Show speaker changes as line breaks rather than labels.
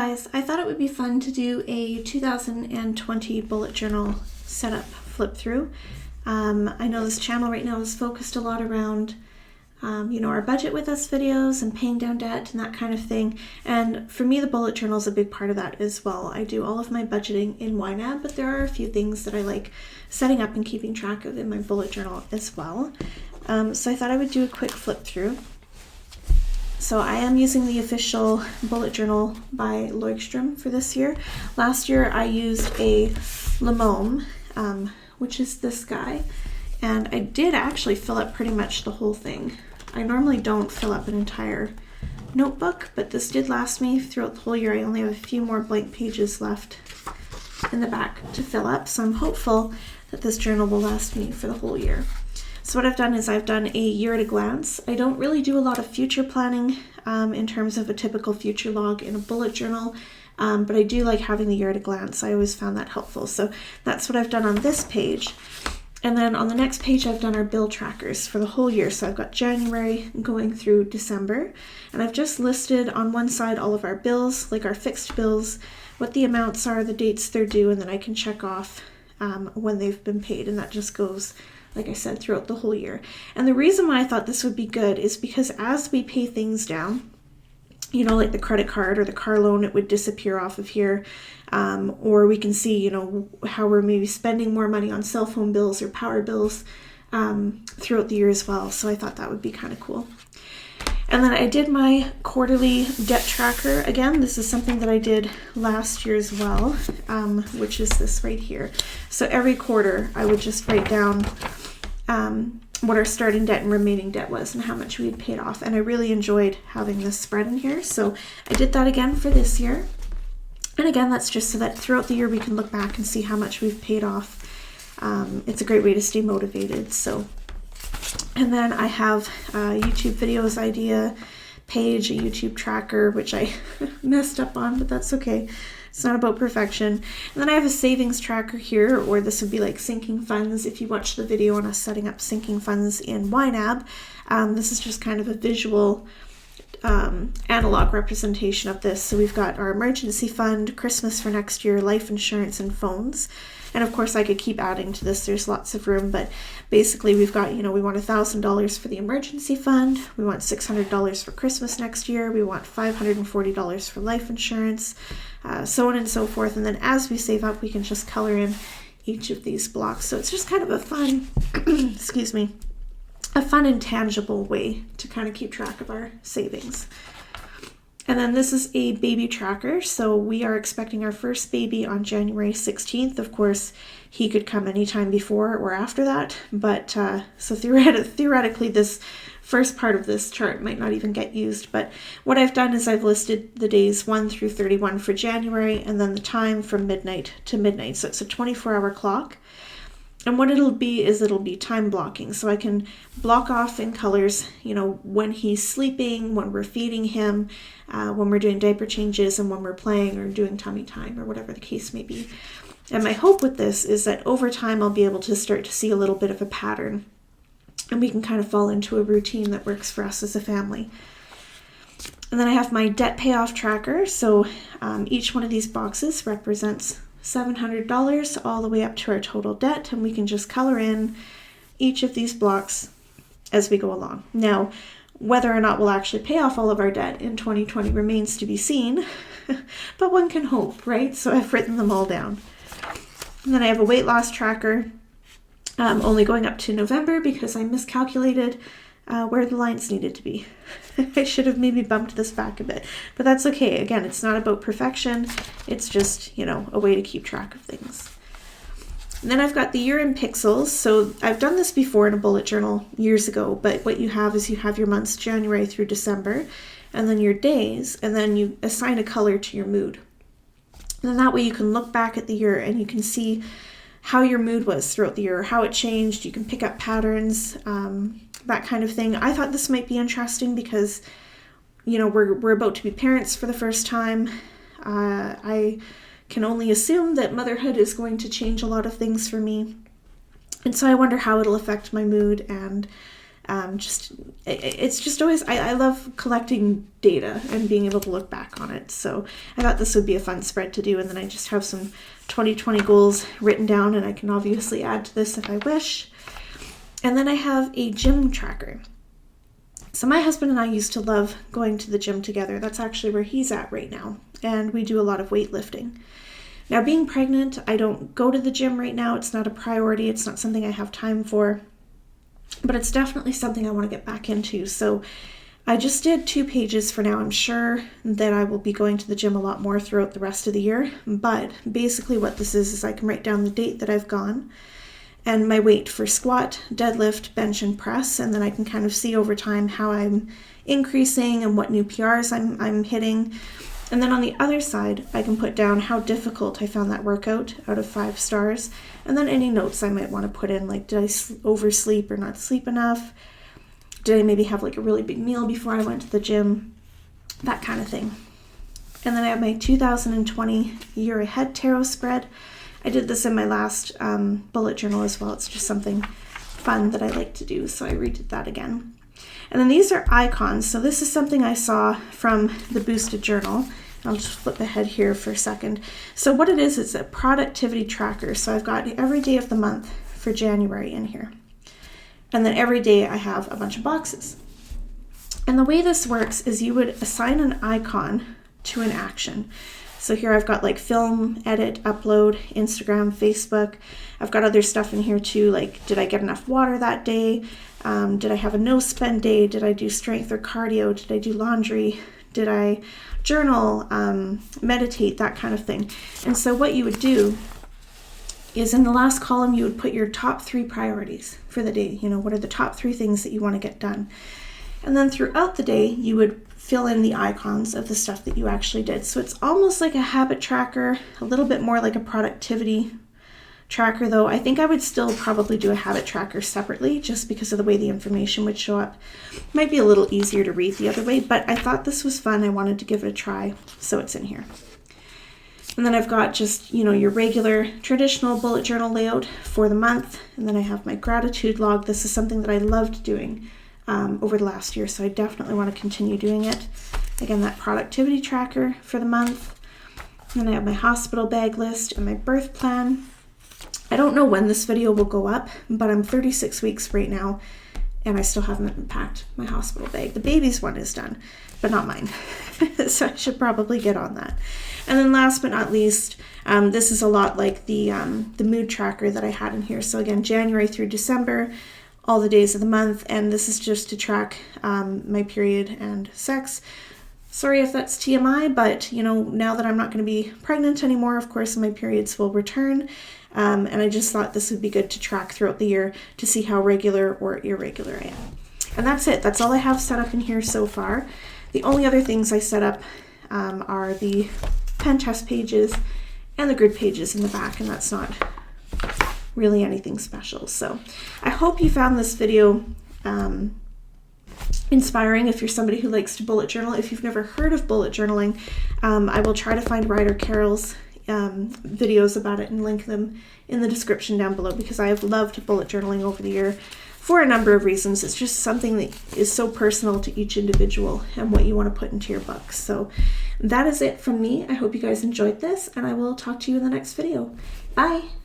guys, I thought it would be fun to do a 2020 bullet journal setup flip through. I know this channel right now is focused a lot around our budget with us videos and paying down debt and that kind of thing. And for me, the bullet journal is a big part of that as well. I do all of my budgeting in YNAB, but there are a few things that I like setting up and keeping track of in my bullet journal as well. So I thought I would do a quick flip through. So I am using the official bullet journal by Lloydstrom for this year. Last year I used a Limome, which is this guy, and I did actually fill up pretty much the whole thing. I normally don't fill up an entire notebook, but this did last me throughout the whole year. I only have a few more blank pages left in the back to fill up, so I'm hopeful that this journal will last me for the whole year. So what I've done is I've done a year at a glance. I don't really do a lot of future planning in terms of a typical future log in a bullet journal, but I do like having the year at a glance. I always found that helpful. So that's what I've done on this page. And then on the next page, I've done our bill trackers for the whole year. So I've got January going through December, and I've just listed on one side all of our bills, like our fixed bills, what the amounts are, the dates they're due, and then I can check off when they've been paid, and that just goes, like I said, throughout the whole year. And the reason why I thought this would be good is because as we pay things down, like the credit card or the car loan, it would disappear off of here. Or we can see, how we're maybe spending more money on cell phone bills or power bills throughout the year as well. So I thought that would be kind of cool. And then I did my quarterly debt tracker. Again, this is something that I did last year as well, which is this right here. So every quarter I would just write down what our starting debt and remaining debt was and how much we had paid off. And I really enjoyed having this spread in here. So I did that again for this year. And again, that's just so that throughout the year we can look back and see how much we've paid off. It's a great way to stay motivated. And then I have a YouTube videos idea page, a YouTube tracker, which I messed up on, but that's okay. It's not about perfection. And then I have a savings tracker here, or this would be like sinking funds. If you watch the video on us setting up sinking funds in YNAB, this is just kind of a visual analog representation of this. So we've got our emergency fund, Christmas for next year, life insurance, and phones. And of course I could keep adding to this, there's lots of room, but basically we've got, we want $1,000 for the emergency fund, we want $600 for Christmas next year, we want $540 for life insurance, so on and so forth. And then as we save up, we can just color in each of these blocks. So it's just kind of a fun, excuse me, a fun and tangible way to kind of keep track of our savings. And then this is a baby tracker. So we are expecting our first baby on January 16th. Of course, he could come anytime before or after that. But so theoretically, this first part of this chart might not even get used. But what I've done is I've listed the days 1 through 31 for January, and then the time from midnight to midnight. So it's a 24-hour clock. And what it'll be is it'll be time blocking. So I can block off in colors, when he's sleeping, when we're feeding him, when we're doing diaper changes, and when we're playing or doing tummy time or whatever the case may be. And my hope with this is that over time I'll be able to start to see a little bit of a pattern, and we can kind of fall into a routine that works for us as a family. And then I have my debt payoff tracker. So each one of these boxes represents $700 all the way up to our total debt, and we can just color in each of these blocks as we go along. Now, whether or not we'll actually pay off all of our debt in 2020 remains to be seen, but one can hope, right? So I've written them all down. And then I have a weight loss tracker, only going up to November because I miscalculated where the lines needed to be. I should have maybe bumped this back a bit, but that's okay. Again, it's not about perfection. It's just, a way to keep track of things. And then I've got the year in pixels. So I've done this before in a bullet journal years ago, but what you have is you have your months January through December, and then your days, and then you assign a color to your mood. And then that way you can look back at the year and you can see how your mood was throughout the year, how it changed. You can pick up patterns, that kind of thing. I thought this might be interesting because, we're about to be parents for the first time. I can only assume that motherhood is going to change a lot of things for me. And so I wonder how it'll affect my mood and It's just always, I love collecting data and being able to look back on it. So I thought this would be a fun spread to do, and then I just have some 2020 goals written down, and I can obviously add to this if I wish. And then I have a gym tracker. So my husband and I used to love going to the gym together. That's actually where he's at right now, and we do a lot of weightlifting. Now, being pregnant, I don't go to the gym right now. It's not a priority. It's not something I have time for, but it's definitely something I want to get back into. So I just did 2 pages for now. I'm sure that I will be going to the gym a lot more throughout the rest of the year, but basically what this is I can write down the date that I've gone and my weight for squat, deadlift, bench, and press, and then I can kind of see over time how I'm increasing and what new PRs I'm hitting. And then on the other side, I can put down how difficult I found that workout out of 5 stars. And then any notes I might want to put in, like did I oversleep or not sleep enough? Did I maybe have like a really big meal before I went to the gym? That kind of thing. And then I have my 2020 year ahead tarot spread. I did this in my last bullet journal as well. It's just something fun that I like to do, so I redid that again. And then these are icons. So this is something I saw from the Boosted Journal. I'll just flip ahead here for a second. So what it is, it's a productivity tracker. So I've got every day of the month for January in here. And then every day I have a bunch of boxes. And the way this works is you would assign an icon to an action. So here I've got like film, edit, upload, Instagram, Facebook. I've got other stuff in here too, like did I get enough water that day? Did I have a no spend day? Did I do strength or cardio? Did I do laundry? Did I journal, meditate, that kind of thing? And so what you would do is in the last column, you would put your top 3 priorities for the day. You know, what are the top 3 things that you want to get done? And then throughout the day, you would fill in the icons of the stuff that you actually did. So it's almost like a habit tracker, a little bit more like a productivity tracker, though I think I would still probably do a habit tracker separately just because of the way the information would show up. Might be a little easier to read the other way, but I thought this was fun. I wanted to give it a try, so it's in here. And then I've got just, you know, your regular traditional bullet journal layout for the month. And then I have my gratitude log. This is something that I loved doing over the last year, so I definitely want to continue doing it. Again, that productivity tracker for the month. And then I have my hospital bag list and my birth plan. I don't know when this video will go up, but I'm 36 weeks right now, and I still haven't packed my hospital bag. The baby's one is done, but not mine. So I should probably get on that. And then last but not least, this is a lot like the mood tracker that I had in here. So again, January through December, all the days of the month, and this is just to track my period and sex. Sorry if that's TMI, but you know, now that I'm not going to be pregnant anymore, of course my periods will return. And I just thought this would be good to track throughout the year to see how regular or irregular I am. And that's it. That's all I have set up in here so far. The only other things I set up are the pen test pages and the grid pages in the back, and that's not really anything special. So I hope you found this video inspiring if you're somebody who likes to bullet journal. If you've never heard of bullet journaling, I will try to find Ryder Carroll's videos about it and link them in the description down below, because I have loved bullet journaling over the year for a number of reasons. It's just something that is so personal to each individual and what you want to put into your book. So that is it from me. I hope you guys enjoyed this, and I will talk to you in the next video. Bye!